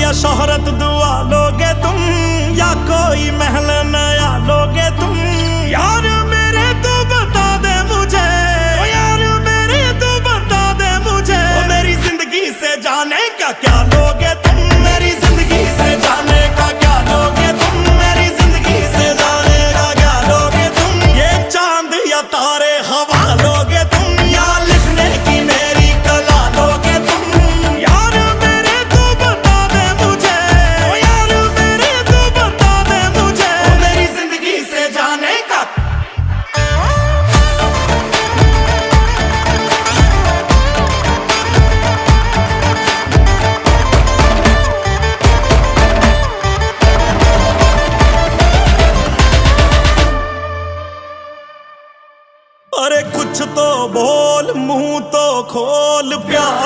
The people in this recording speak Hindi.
या शोहरत दुआ लोगे तुम, या कोई महल नया लोगे तुम। यार मेरे तू बता दे मुझे, ओ यार मेरे तू बता दे मुझे, ओ मेरी जिंदगी से जाने का क्या लोगे तुम, मेरी जिंदगी से जाने का क्या लोगे तुम, मेरी जिंदगी से जाने का क्या लोगे तुम। ये चांद या तारे हवा लोगे तुम, या लिखने की मेरी कला लोगे तुम। यार मेरे तू बता दे मुझे, ओ यार मेरे तू बता दे मुझे, ओ मेरी जिंदगी से जाने का। अरे कुछ तो बोल, मुंह तो खोल, प्यार